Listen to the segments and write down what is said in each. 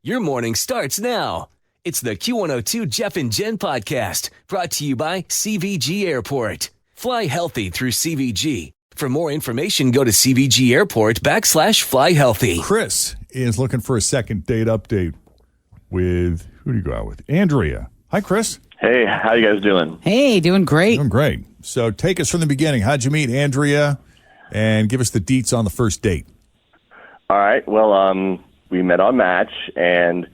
Your morning starts now. It's the Q102 Jeff and Jenn podcast brought to you by CVG Airport. Fly healthy through CVG. For more information, go to CVG Airport /fly healthy. Chris is looking for a second date update with, who do you go out with? Andrea. Hi, Chris. Hey, how you guys doing? Hey, doing great. Doing great. So take us from the beginning. How'd you meet Andrea? And give us the deets on the first date. All right. Well, we met on Match, and,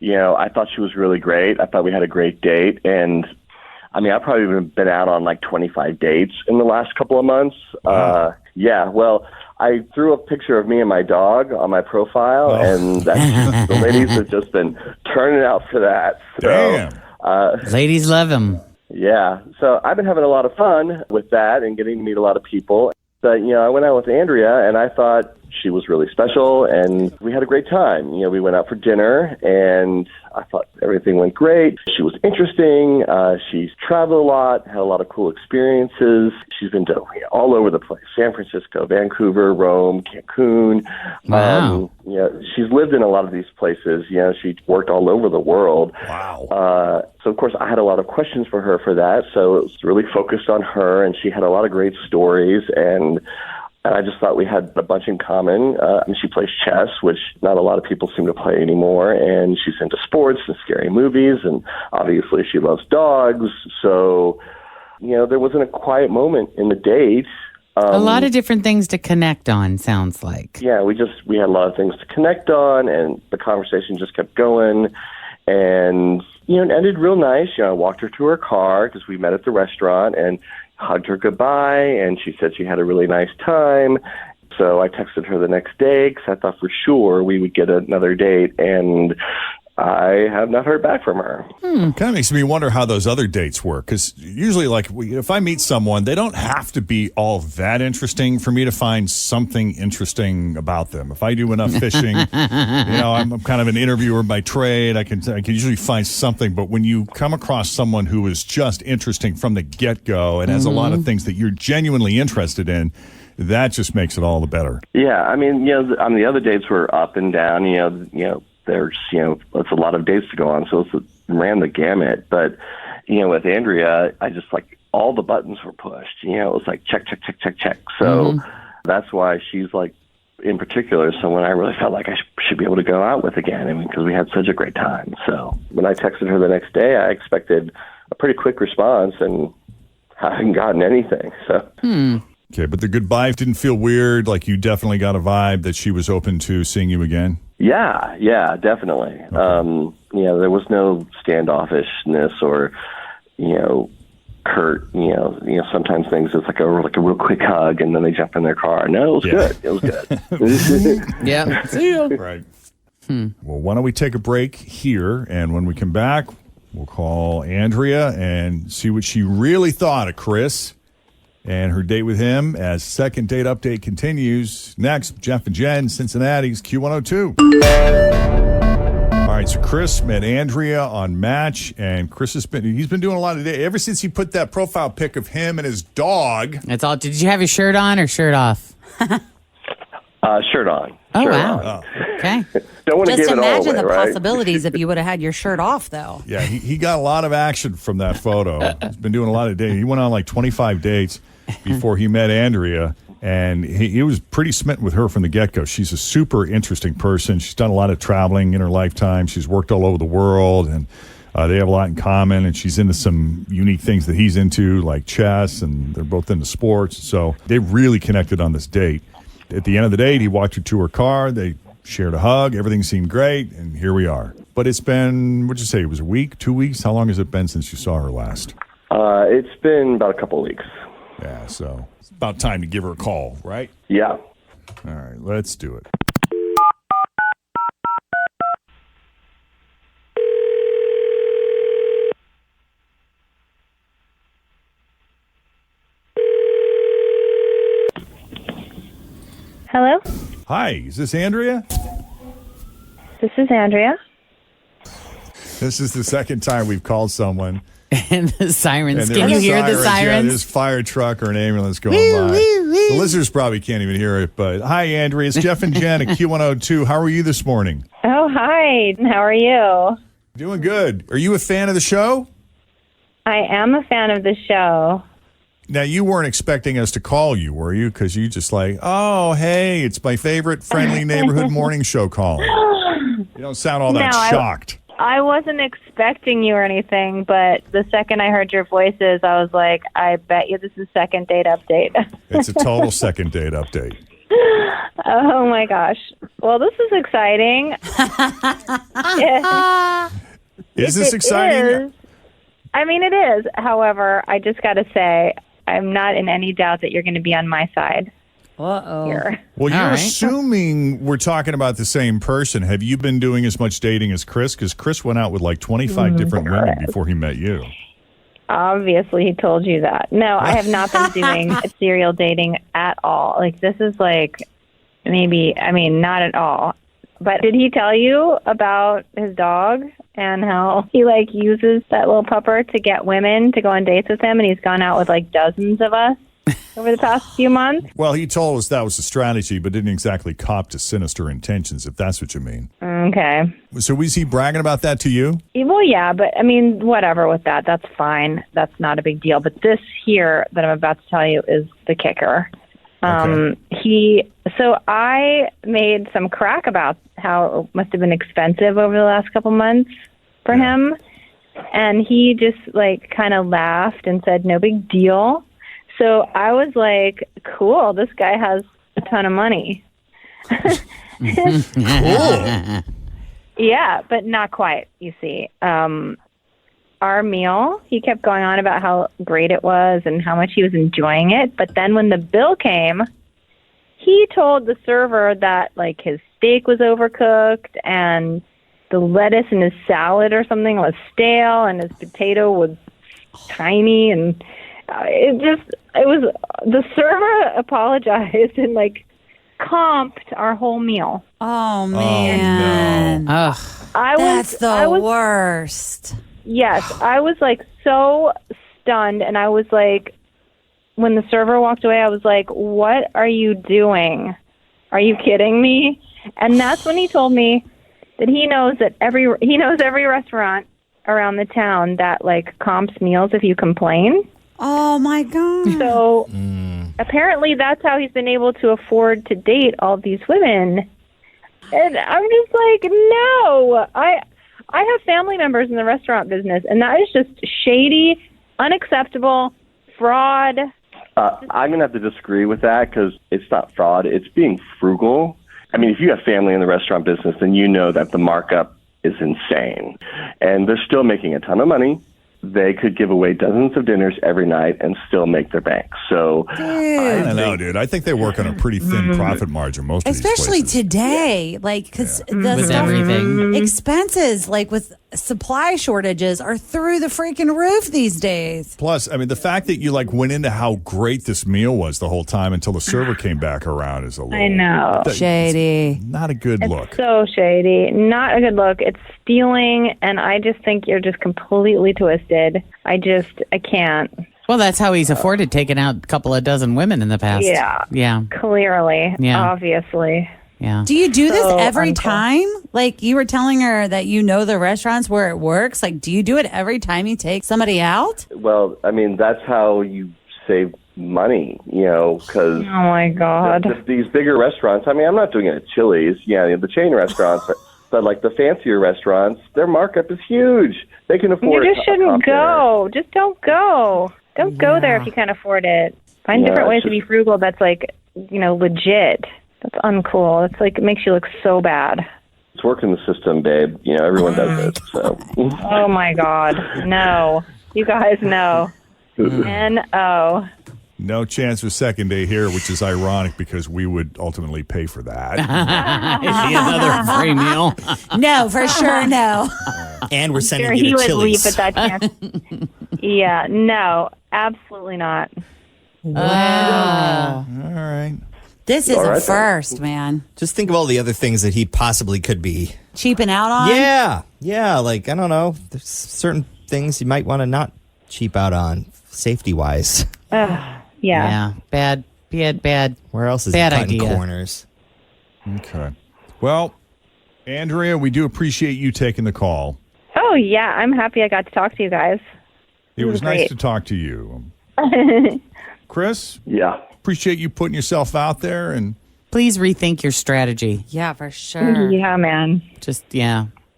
I thought she was really great. I thought we had a great date, and, I've probably been out on like 25 dates in the last couple of months. Wow. I threw a picture of me and my dog on my profile, and the ladies have just been turning out for that. So, Damn. Ladies love him. Yeah. So I've been having a lot of fun with that and getting to meet a lot of people. But, I went out with Andrea, and I thought she was really special, and we had a great time. We went out for dinner, and I thought everything went great. She was interesting. She's traveled a lot, had a lot of cool experiences. She's been to all over the place: San Francisco, Vancouver, Rome, Cancun. Wow. She's lived in a lot of these places. She worked all over the world. Wow. So, of course, I had a lot of questions for her for that. So it was really focused on her, and she had a lot of great stories, and I just thought we had a bunch in common. She plays chess, which not a lot of people seem to play anymore, and she's into sports and scary movies, and obviously she loves dogs. So, there wasn't a quiet moment in the date. A lot of different things to connect on, sounds like. Yeah, we had a lot of things to connect on, and the conversation just kept going, and it ended real nice. I walked her to her car because we met at the restaurant, and hugged her goodbye, and she said she had a really nice time. So I texted her the next day because I thought for sure we would get another date, and I have not heard back from her. Kind of makes me wonder how those other dates work, because usually, if I meet someone, they don't have to be all that interesting for me to find something interesting about them. If I do enough fishing, I'm kind of an interviewer by trade. I can usually find something. But when you come across someone who is just interesting from the get-go and has a lot of things that you're genuinely interested in, that just makes it all the better. Yeah, the other dates were up and down. There's, it's a lot of dates to go on, so it ran the gamut. But, with Andrea, I just all the buttons were pushed. It was like check, check, check, check, check. So that's why she's in particular, someone I really felt like I should be able to go out with again. Because we had such a great time. So when I texted her the next day, I expected a pretty quick response, and I hadn't gotten anything. So. Okay, but the goodbye didn't feel weird. You definitely got a vibe that she was open to seeing you again. Yeah, definitely. Okay. There was no standoffishness or, curt. Sometimes things it's like a real quick hug, and then they jump in their car. No, it was good. It was good. Yeah. See you. Right. Well, why don't we take a break here, and when we come back, we'll call Andrea and see what she really thought of Chris and her date with him as second date update continues. Next, Jeff and Jenn, Cincinnati's Q102. All right, so Chris met Andrea on Match, and Chris he's been doing a lot of dating ever since he put that profile pic of him and his dog. That's all. Did you have your shirt on or shirt off? Shirt on. Oh, shirt wow. On. Oh. Okay. Don't want to give Just it all imagine away, the right? possibilities if you would have had your shirt off, though. Yeah, he got a lot of action from that photo. He's been doing a lot of dating. He went on 25 dates before he met Andrea, and he was pretty smitten with her from the get-go. She's a super interesting person. She's done a lot of traveling in her lifetime. She's worked all over the world, and they have a lot in common, and she's into some unique things that he's into, like chess, and they're both into sports. So they really connected on this date. At the end of the date, he walked her to her car. They shared a hug. Everything seemed great, and here we are. But it's been, what'd you say, it was a week, 2 weeks? How long has it been since you saw her last? It's been about a couple of weeks. Yeah, so it's about time to give her a call, right? Yeah. All right, let's do it. Hello? Hi, is this Andrea? This is Andrea. This is the second time we've called someone. And the sirens. And Can you hear the Yeah, sirens? there's a fire truck or an ambulance going by. The listeners probably can't even hear it, but hi, Andrea. It's Jeff and Jenn at Q102. How are you this morning? Oh, Oh, hi. How are you? Doing good. Are you a fan of the show? I am a fan of the show. Now, you weren't expecting us to call you, were you? Because you just like, oh, hey, it's my favorite friendly neighborhood morning show calling. You don't sound all that shocked. I wasn't expecting you or anything, but the second I heard your voices, I was like, I bet you this is second date update. It's a total second date update. Oh, my gosh. Well, this is exciting. Is this exciting? I mean, it is. However, I just got to say, I'm not in any doubt that you're going to be on my side. Here. Well, you're assuming we're talking about the same person. Have you been doing as much dating as Chris? Because Chris went out with like 25 different women before he met you. Obviously, he told you that. No, I have not been doing serial dating at all. Like, this is like not at all. But did he tell you about his dog and how he, like, uses that little pupper to get women to go on dates with him, and he's gone out with, like, dozens of us over the past few months? Well, he told us that was a strategy, but didn't exactly cop to sinister intentions, if that's what you mean. Okay. So was he bragging about that to you? Well, yeah, but, I mean, whatever with that. That's fine. That's not a big deal. But this here that I'm about to tell you is the kicker. Okay. So I made some crack about how it must have been expensive over the last couple months for him. And he just, like, kind of laughed and said, no big deal. So I was like, cool, this guy has a ton of money. Cool. Yeah, but not quite, you see. Our meal, he kept going on about how great it was and how much he was enjoying it. But then when the bill came, he told the server that, like, his steak was overcooked and the lettuce in his salad or something was stale and his potato was tiny. And the server apologized and, like, comped our whole meal. Oh, man. Oh, no. That's the worst. Yes, I was, like, so stunned, and I was like, when the server walked away, I was like, what are you doing? Are you kidding me? And that's when he told me that he knows every restaurant around the town that, like, comps meals if you complain. Oh, my God. So apparently that's how he's been able to afford to date all these women. And I'm just like, no, I have family members in the restaurant business, and that is just shady, unacceptable, fraud. I'm going to have to disagree with that because it's not fraud. It's being frugal. I mean, if you have family in the restaurant business, then you know that the markup is insane. And they're still making a ton of money. They could give away dozens of dinners every night and still make their bank. So I don't know, dude. I think they work on a pretty thin profit margin most of these places. Especially today, like, because the With stuff, everything. expenses, like with supply shortages, are through the freaking roof these days. Plus, I mean, the fact that you, like, went into how great this meal was the whole time until the server came back around is a little... I know. Shady. Not a good look. So shady. Not a good look. It's stealing, and I just think you're just completely twisted. I can't. Well, that's how he's afforded taking out a couple of dozen women in the past. Yeah. Yeah. Clearly. Yeah. Obviously. Yeah. Do you do this So every uncool. time? Like, you were telling her that you know the restaurants where it works. Like, do you do it every time you take somebody out? Well, I mean, that's how you save money, because Oh, my God. these bigger restaurants, I mean, I'm not doing it at Chili's, the chain restaurants, but like the fancier restaurants, their markup is huge. They can afford You it. just shouldn't go. Just don't go. Don't go there if you can't afford it. Find Yeah, different ways it's to be frugal that's, like, legit. That's uncool. It's like, it makes you look so bad. It's working the system, babe. Everyone does it. So. Oh, my God. No. You guys know. N-O. No chance for second day here, which is ironic because we would ultimately pay for that. Is he another free meal? No, for sure, no. And we're sending Sure, you he to would Chili's. leap at that chance. Yeah, no, absolutely not. Wow. All right. This is All a right, then. first, man. Just think of all the other things that he possibly could be. Cheaping out on? Yeah. Like, I don't know. There's certain things you might want to not cheap out on, safety-wise. Yeah. Bad. Where else is Bad he cutting idea. corners? Okay. Well, Andrea, we do appreciate you taking the call. Oh, yeah. I'm happy I got to talk to you guys. It was nice great. to talk to you. Chris, Yeah. appreciate you putting yourself out there. And Please rethink your strategy. Yeah, for sure. Yeah, man. Just,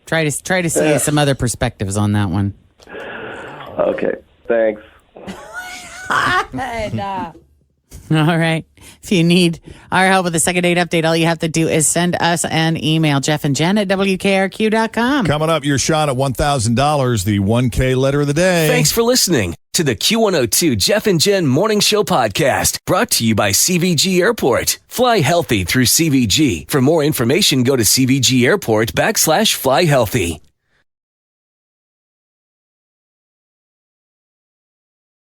try to see some other perspectives on that one. Okay. Thanks. All right. If you need our help with the second date update, all you have to do is send us an email, Jeff and Jen at WKRQ.com. coming up, your shot at $1,000, the 1K letter of the day. Thanks for listening to the Q102 Jeff and Jen Morning Show podcast, brought to you by CVG Airport. Fly healthy through CVG. For more information, go to CVG Airport /fly healthy.